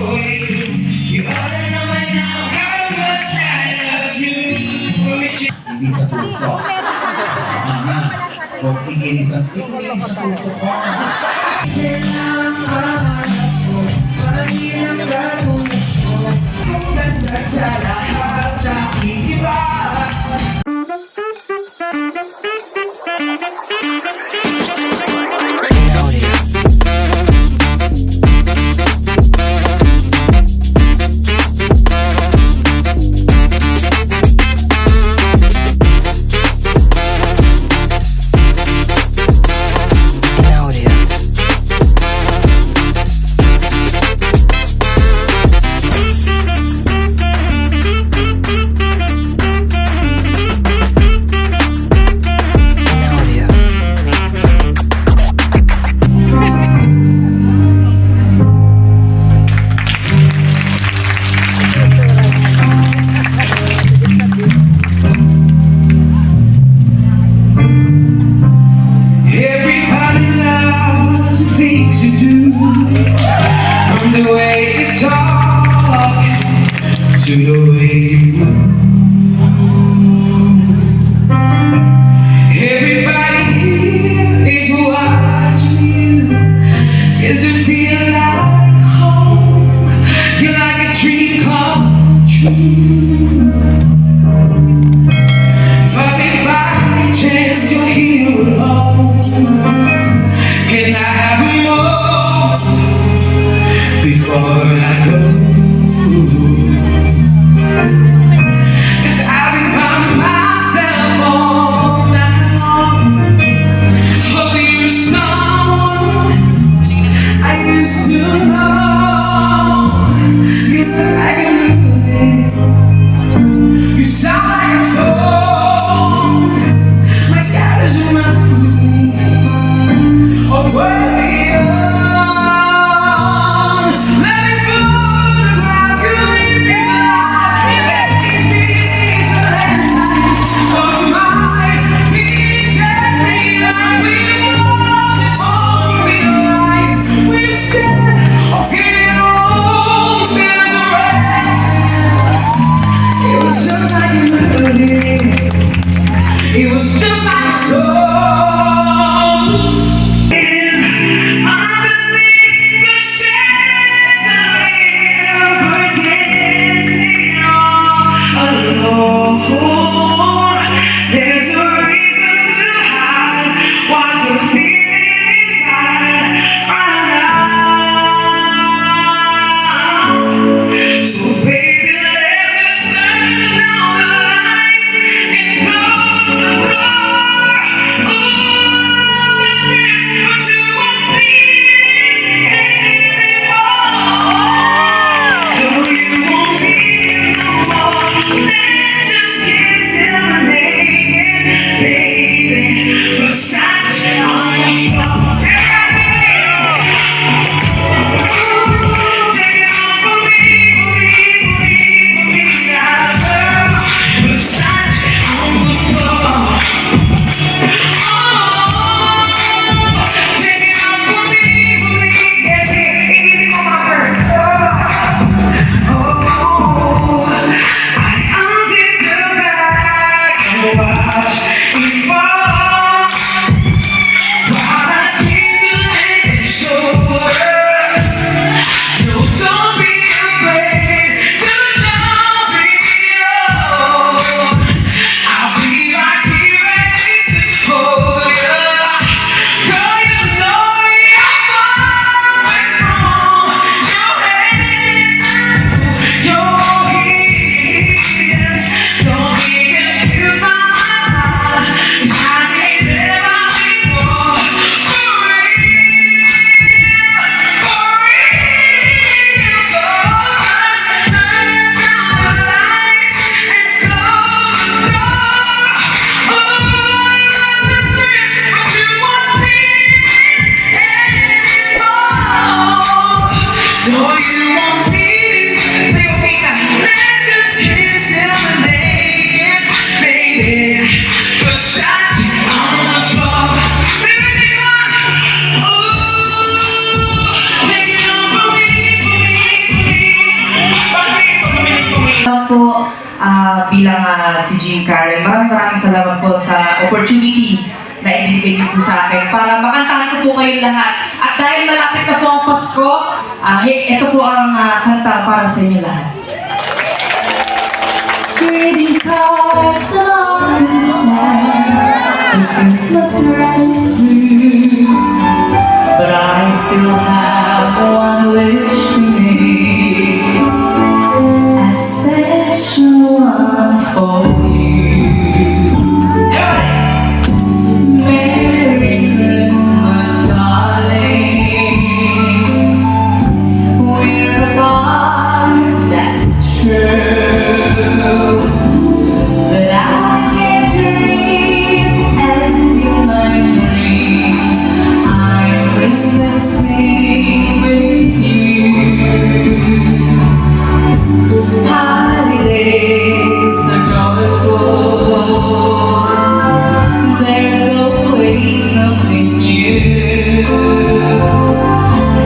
for you. You ought to know by now how much I love you. Hindi sa suso. Aha. Huwag tigilin sa suso ko. Ganda sa lahat sa iba. Everybody loves the things you do, from the way you talk to the way you move. Everybody here is watching you. Yes, you feel like home. You're like a dream come true. But if by chance you're here alone, can I have a moment before I go? 'Cause I've been by myself all night long, hoping you're someone I used to know. You're like a movie bilang si Jean Karen. Maraming salamat po sa opportunity na ibinigay niyo po sa akin para makantahan ko po kayong lahat. At dahil malapit na po ang Pasko, ito po ang kanta para sa inyo lahat. Greeting cards on the side, the Christmas rush is through, but I still have one wish to make, a special one for you. Everybody! Merry Christmas, darling. We're apart, that's true. But I can dream, and in my dreams, I'm Christmasing with you. Holidays are joyful. There's always something new.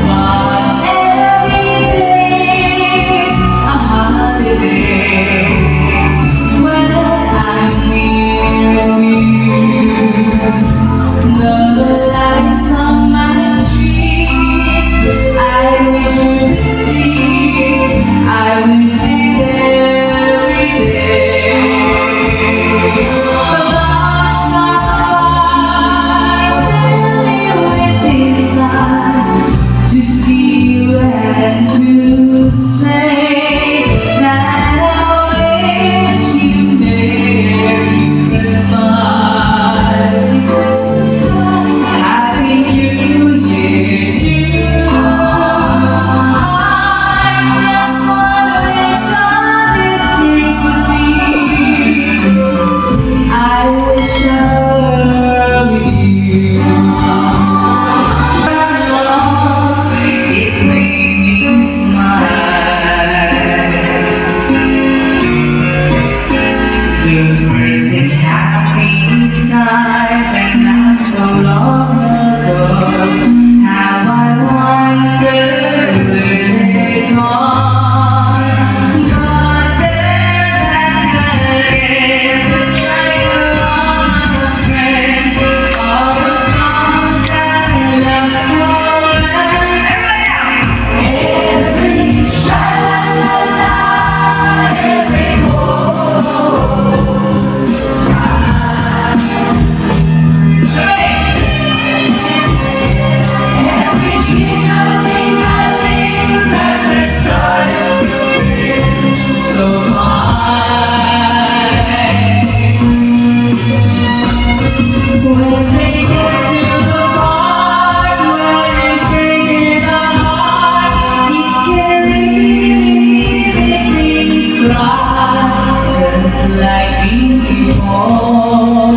But every day's a holiday when I'm near to you. The lights on my tree, I wish you could see. I wish it every day. The box on fire fill me with desire to see you and to say that I wish you Merry Christmas. Happy New Year too. I just wanna wish on this Christmas Eve, I wish I were with you. It made me smile. Those message happy times and not so long ago. How I wonder where they're gone. But there's that again, just like a long strength. All the songs I love so well. Every sha-la-la-la, every rose cry. Every jingle-ling-a-ling that the started so high. When they get to the part where it's breaking the heart, it can really make me cry, just like before.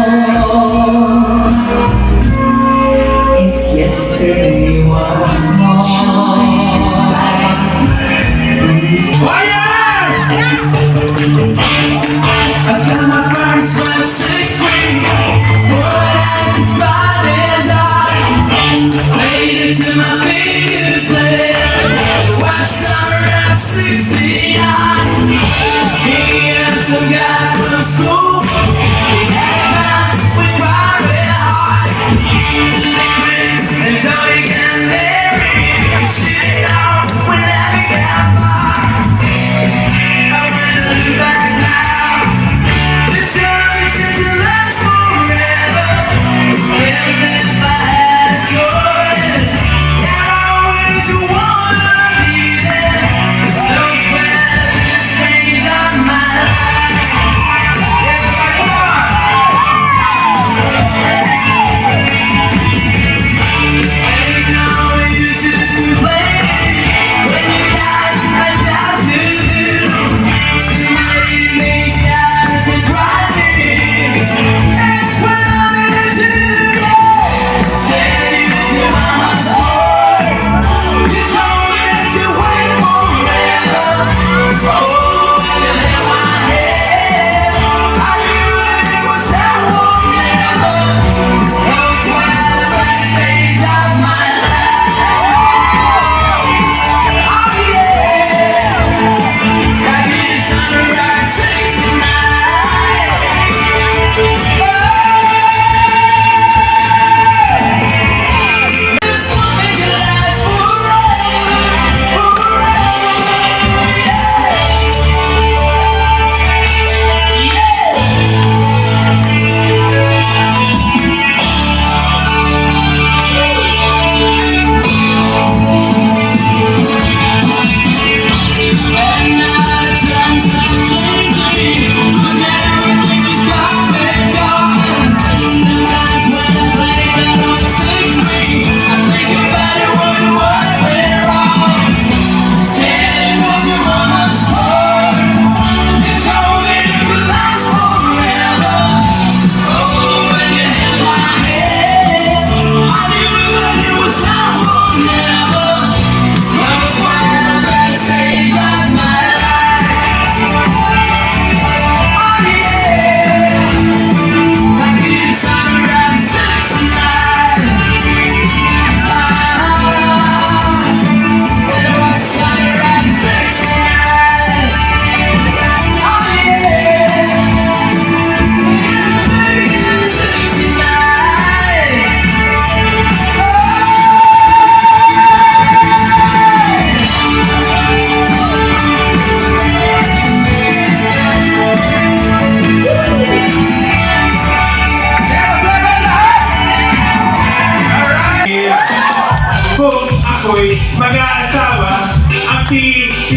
It's yesterday once more. Oh yeah! I got my first 6-week. What I find is played it to my fingers bled. Watch summer of '69. He also got from school. He came out with private heart. And Tony got married. Shit off when I got far. I wanna look back now. This love is just to last forever. Well, if I had a choice, I'd always wanna be there. Those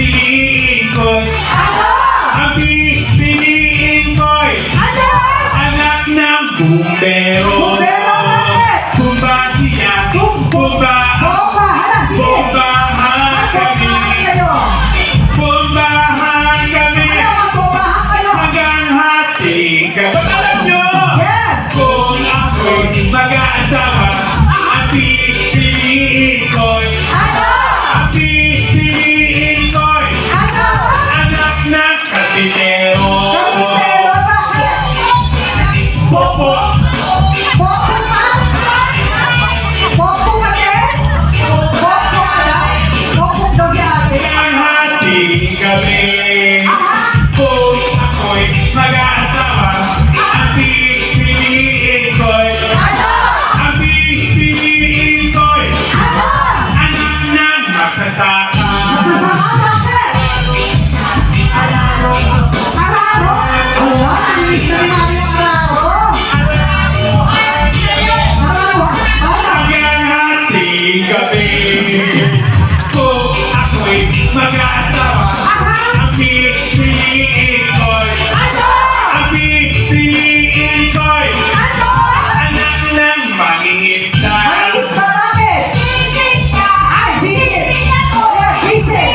pipiliin ko'y Ano? Ang pipiliin ko'y Ano? anak ng bumbero. Bumbero, bakit? Bumba siya, bumba, Bomba! Hala, sige! bumbahan kami. Magbobahan kayo! Bumbahan kami. Ano, magbobahan kayo! Hanggang hati ka. Ba't alam nyo? Yes! Kung ako'y mag-aasawa, ang pipiliin ko'y Ano? ang pipiliin ko'y Ano? anak ng kapitero. Kapitero, bakit? Popo, Bokto pa? Bokto kasi? Bokto ka daw? Bokto daw si ate. hanggang hati kami. Kung ako'y mag-aasawa, ang pipiliin ko'y Ano? ang pipiliin ko'y Ano? anak ng magsasaka. Masasama bakit? Araro. Araro? Ala, nalilis na ni Mami yung araro. Araro, ha? Hanggang hati kami. Kung ako'y mag-aasawa, ang pipiliin ko'y Ano? ang pipiliin ko'y Ano? anak ng mangingisda. Malinis ba bakit? Ay, sisig! Ayan, sisig!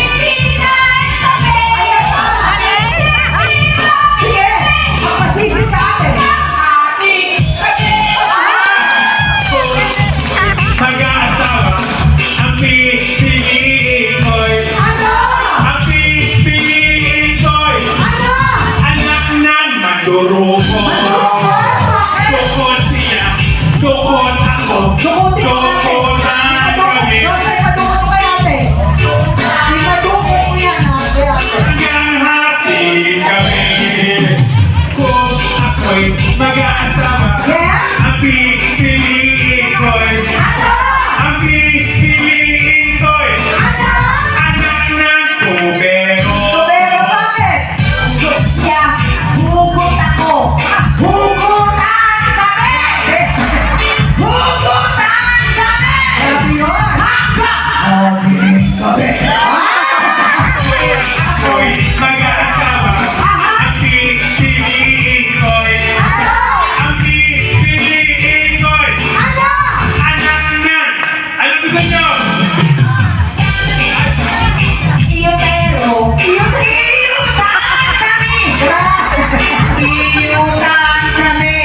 Ayan, sige! Magpasisig ka ate! Mag-aasawa, ang pipiliin ko'y Ano? ang pipiliin ko'y Ano? anak ng manduruko. Bakit? Tukod siya, tukod ako, Dukutin mo ate! tukodan kami. Jose, padukot mo kay ate! Ipadukot mo yan ate ate! Hanggang hati kami. Kung ako'y mag-aasawa, Yeah? ang pipiliin ko'y Ano? ang pipiliin ko'y Ano? anak ng tubero. Pero bakit? Siya, hugot ako! Hugutan kami! Hugutan kami! Grabe yun! Ako'y mag-aasawa, ang pipiliin ko'y Ano? ang pipiliin ko'y Ano? anak ng ano gusto nyo? Iyo pero. Iyutan kami! Iyutan kami!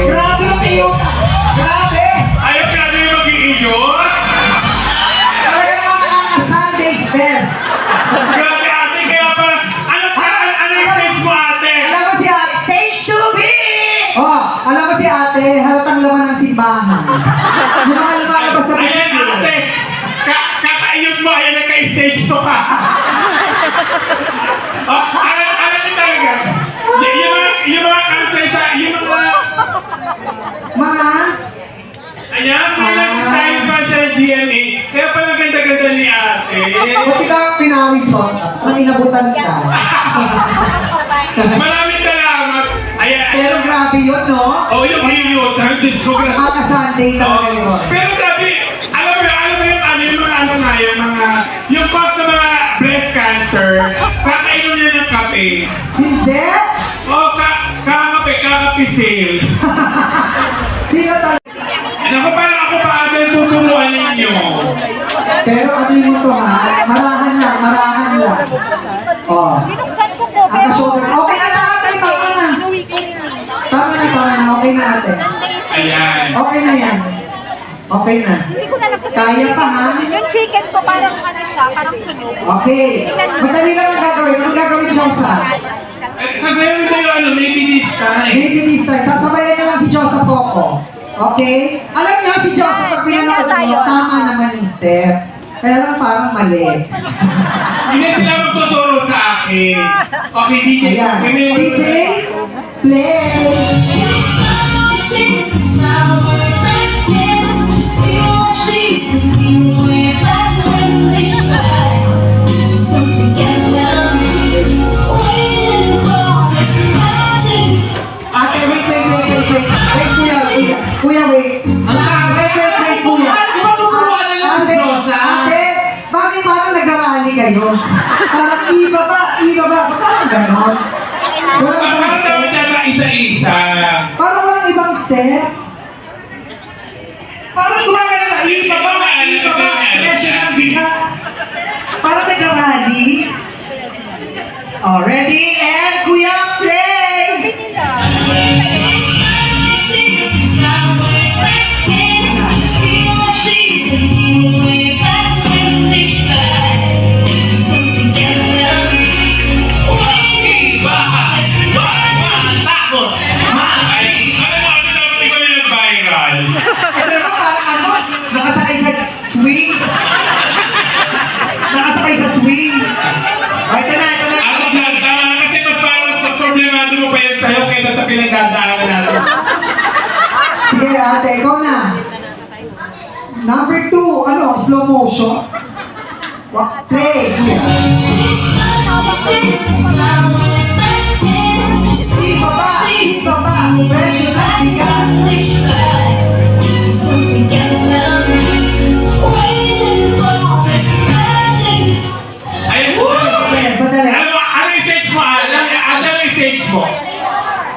Grabe yung iyutan! Grabe! Ayaw ka na yung mag-iiyot? Talaga naman nakaka-Sunday's best! Grabe ate, kaya pala, ano yung stage mo ate? Alam mo si ate? Stage to be! Oh, alam mo si ate, halatang laman ng simbahan. Yung mga lumalabas sa Ayan bibig. ate, kakaiyot mo, ayan nagka-stage to ka. Oh, alam niyo talaga, yung mga cancer sa, yung mga, Mga, ayan, style pa siya GMA, kaya pala ganda-ganda ni ate. buti ka pinawid mo, parang inabutan ka. Maraming salamat. Ayan, Pero grabe yun, no? oh, yung iyot, Diyos ko, grabe. Nakaka-Sunday talaga yun. Pero sabi, alam mo yung ano, yung mga ano nga, yung cause ng mga breast cancer, kakainom niya ng kape. Hindi? O, kakapisil. Sino talaga? Naku, parang ako pa agad tuturuan ninyo. Pero ano yun to ha? Marahan lang. Oh. Binuksan ko po, Ang ka-shoulder. Okay na ate, tama na. inuwi ko rin eh. Tama na. Okay na ate. Ayan. Okay na yan. Okay na. Hindi ko na nagpasal. Kaya pa ha? Yung chicken ko parang ano siya, parang sunog. Okay. Madali lang ang gagawin. Anong gagawin, Josa? Sasayaw tayo, ano, maybe this time. Baby this time. Sasabayan niyo lang si Josa Poco. Okay? Alam niyo si Josa, pag pinanood mo, tama naman yung step. Kaya lang parang mali. Hindi sila magtuturo sa akin. Okay, DJ. Ayan. DJ, play. She's a flower back then. She's a way back when they tried something get down. Waiting for this magic. Ate, wait, kuya, wait. Ang wait, kuya. Matuturuan na lang si Ate, Josa. Ate, bakit parang nagrarally kayo. Parang ibaba, parang ganon. Walang ibang Parang dapat step. yan isa-isa. Parang walang ibang step. Parang gumagano na, ibaba, presyo ng bigas. Parang nagrarally. Oh, ready? And Kuya, play! She's not way back then. Feel like she's a way back when they tried something about me. Takot! Ay, alam mo, ano dapat ikaw yung nag-viral? Ito naman parang ano, nakasakay sa swing. Nakasakay sa swing. O, ito na. Ako lang, tama na kasi mas parang mas problemado mo pa yung sayo kaysa sa pinagdadaanan natin. Sige, ate, ikaw na. Number 2, ano, slow motion. Play. She's not way back then. Ibaba, presyo ng bigas. They tried something about me. Waiting for this magic. Ay, Sandali. alam mo, ano yung stage mo? Alam mo yung stage mo?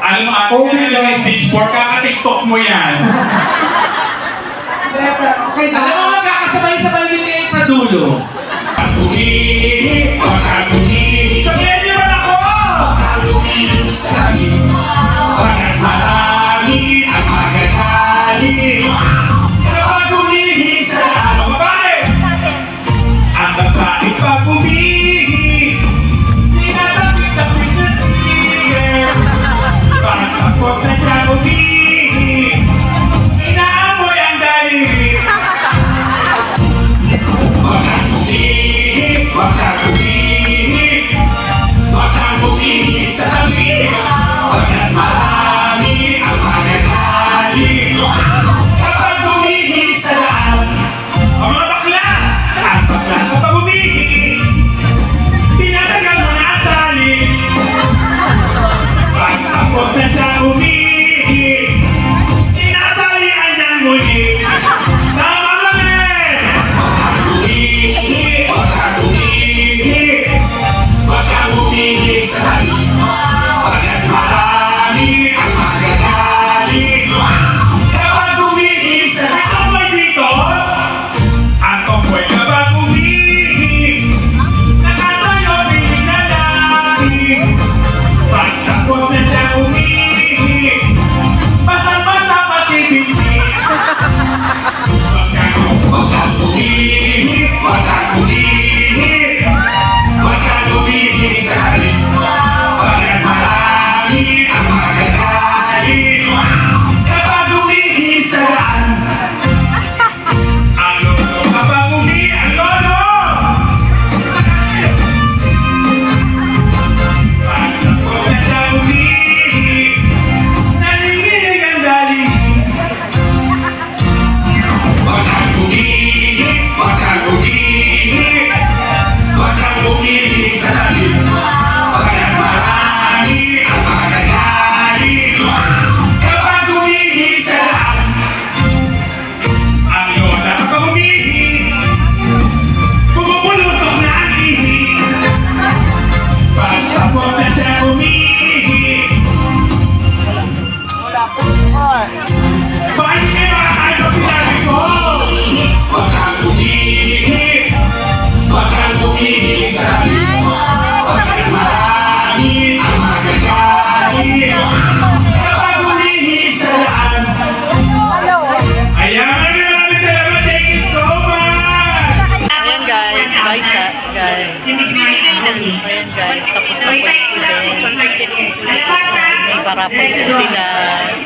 Alam mo, Oh, ano yung my God. stage 4? Kaka-tiktok mo yan. Okay na. Alam mo, magkakasabay-sabay din kayo sa dulo. Sabihan niyo ba ako? Pagkat marami ang magagaling. Kapag umihis sa Ang babae! ang babae pag umihi, tinatapit-tapit na sige. Pagkapot na siya umihi, inaamoy ang daliri. Huwag kang umihi, huwag kang umihi, huwag kang umihi sa tabi. Pagkat marami ang magagaling. Kapag umihi sa daan, Ang mga bakla! ang bakla kapag umihi, Tinatagal mo na ang tali! pagkapot na siya umihi, Tinatalian niyang muli! Tama kami! huwag kang umihi, huwag kang umihi, huwag kang umihi sa tabi. Pagkat marami ang magagaling. Kapag umihi sa May daan, amoy dito! ang tomboy kapag umihi, Nakatayo piling na lagi! pagkapot na siya umihi, Basta-basta pati binti! huwag kang umihi, huwag kang umihi, huwag kang umihi sa tabi. Pagkat marami ang magagaling. Kapag umihi sa daan, Ang lolo kapag umi! Ang lolo! pagkapot na siya umihi, Nanginginig ang dali! huwag kang umihi, huwag kang umihi, huwag kang umihi sa tabi. Pagkat marami ang magagaling. Kapag umihi sa daan, Ang lola kapag umihi! Pumupulusok na ang ihi! pagkapot na siya umihi, Bakit hindi kayo makakain ng sinabi ko? huwag kang umihi, huwag kang umihi sa tabi. Pagkat marami ang magagaling. Kapag umihi sa daan, Ayan, maraming salamat. Thank you so much! Ayan guys, guys. Ayan guys, tapos na po yung event. May parapol po sila.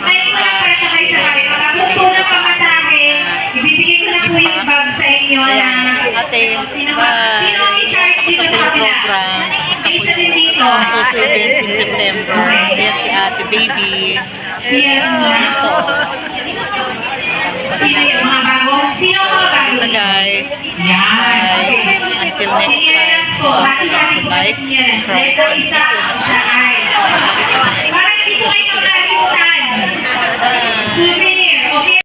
Ayun ko na para sakay-sakay. Pag-abot po ng pamasahe, ibibigay ko na po yung bag sa inyo na Ayan, ate, sino ang in-charge dito sa kabila? program. Tapos na May po isa din dito. yung social event in September. Ayan si ate baby. Yes, Ayan po. Sino yung mga bago? Sino ang mga bago? Na guys. Yan. Okay. Until next Chinelas time. po. Hati-hati po sa Like, chinelas. Dahil subscribe. po isa ay. Para hindi po kayo magkalimutan. Souvenir. Okay?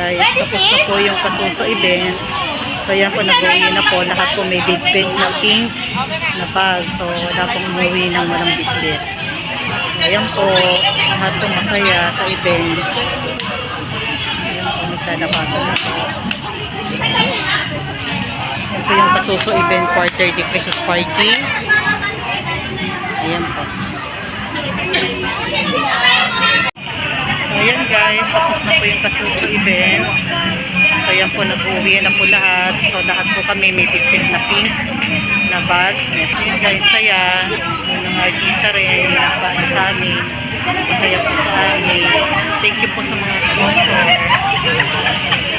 guys, tapos na po yung Kasuso event. So ayan po, nag-uwi na po. Lahat po may bitbit na pink na bag. So wala pong umuwi ng walang bitbit. So ayan po, lahat po masaya sa event. Ayan po, nagtalabasan na po. Ayan po yung Kasuso event quarter-day Christmas party. Ayan po. So ayan guys, tapos na po yung Kasuso event. So ayan po, nag-uwi na po lahat. So lahat po kami may bitbit na pink na bag. Ayan guys, saya. Yung mga artista rin, nagpaano sa amin. Masaya po sa amin. Thank you po sa mga sponsor.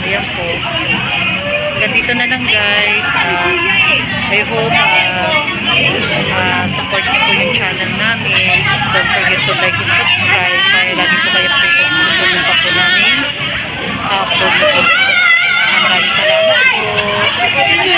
Ayan po. Ganito na lang guys. I hope support niyo po yung channel namin. Don't forget to like and subscribe para lagi po kayo susunod pa po namin upload na po. Maraming salamat po.